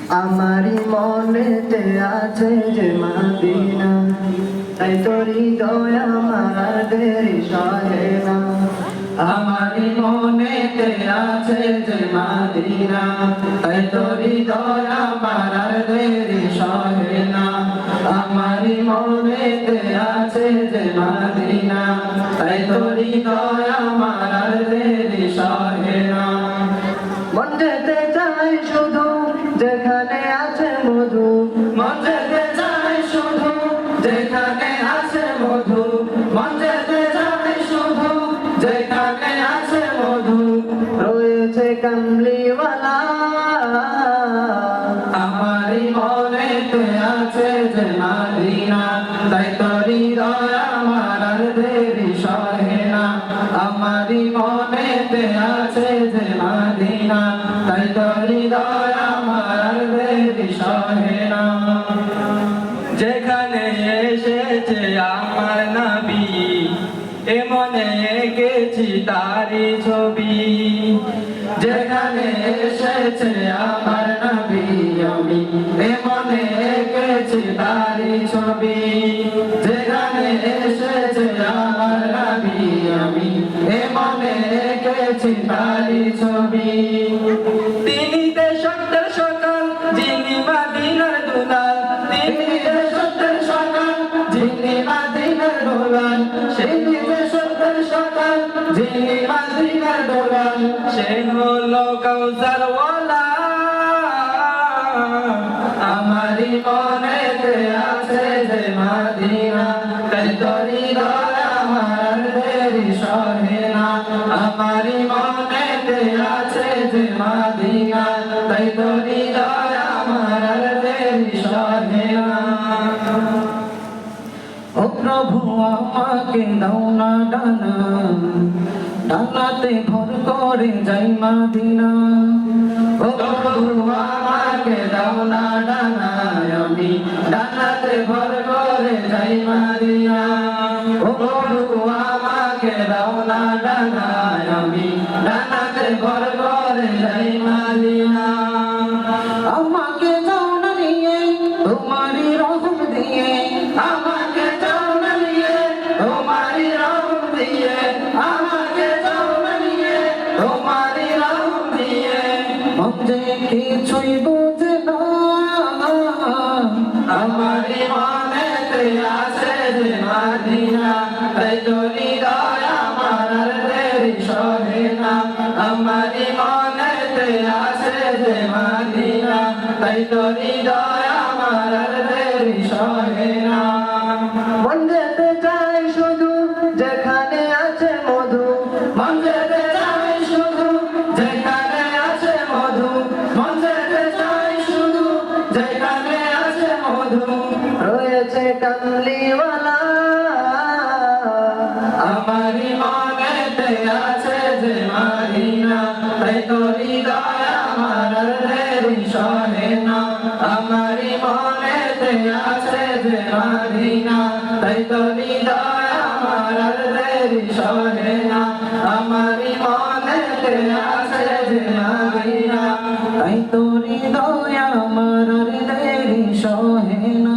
আমারি মনেতে আছে যে মদিনা, তাই তোর হৃদয় আমাদের সহে না। আমারি মনেতে আছে যে মদিনা, তাই তোর হৃদয় আমার আর দেরি সহে না। আমারি মনেতে আছে যে মদিনা, তাই তোর হৃদয় আমার আর দেরি সহে না। মন যেতে চাই শুধু যেখানে আছে মধু, মন যেতে চাই শুধু যেখানে আছে মধু, মন যেতে চাই শুধু যেখানে আছে মধু। রয়েছে কামলিওয়ালা। আমারি মনেতে আছে যে মদিনা, তাই তোর হৃদয় আমার আর দেরি সহে না। আমারি মনেতে আছে যে মদিনা, তাই তোর হৃদয় আমার আর দেরি সহে না। যেখানে এসেছে আমার নবী, এ মনে এঁকেছি তারি ছবি। যেখানে এসেছে আমার নবী, আমি এ মনে এঁকেছি তারি ছবি। যেখানে এসেছে আমার নবী, আমি এ মনে এঁকেছি তারি ছবি। তিনি দেশত্বের সকাল, যিনি মদিনার দুলাল, তিনি দেশত্বের সকাল, যিনি মদিনার দুলাল, সেই দেশত্বের সকাল, যিনি মদিনার দুলাল, সে হলো কাউসার ওয়ালা। আমারি মনেতে আছে যে মদিনা, তাই তোর হৃদয় আমার দেরি সহে না। আমারি মনেতে আছে যে মদিনা, তাই তোর হৃদয় আমার দেরি সহে না। ও প্রভু আমাকে দাও না ডানা, ডানাতে ভর করে যাই মদিনা। ও প্রভু আমাকে দাও না ডানা, আমি ডানাতে ভর করে যাই মদিনা। ও প্রভু আমাকে দাও না ডানা, আমি ডানাতে ভর করে যাই মদিনা। আমাকে দাও না নিয়ে তোমারি রহম দিয়ে, আমাকে দাও না নিয়ে তোমারি রহম দিয়ে, আমাকে দাও না নিয়ে তোমারি রহম দিয়ে। মন যে কিছুই বুঝে না, আমারি মনেতে আছে যে মদিনা, তাই তোর হৃদয় আমার আর দেরি সহে না। আমারি মনেতে আছে যে মদিনা, তাই তোর হৃদয় আমার আর দেরি সহে না। মন যেতে চাই শুধু যেখানে আছে মধু, মন যেতে চাই শুধু যেখানে আছে মধু, মন যেতে চাই শুধু যেখানে আছে মধু। রয়েছে কামলিওয়ালা। আমারি মনেতে আছে যে মদিনা, তাই তোর হৃদয় আমার আর দেরি সহে না। আমারি মনেতে আছে যে মদিনা, তাই তোর হৃদয় আমার আর দেরি সহে না। আমারি মনেতে আছে যে মদিনা, তাই তোর হৃদয় আমার আর দেরি সহে না।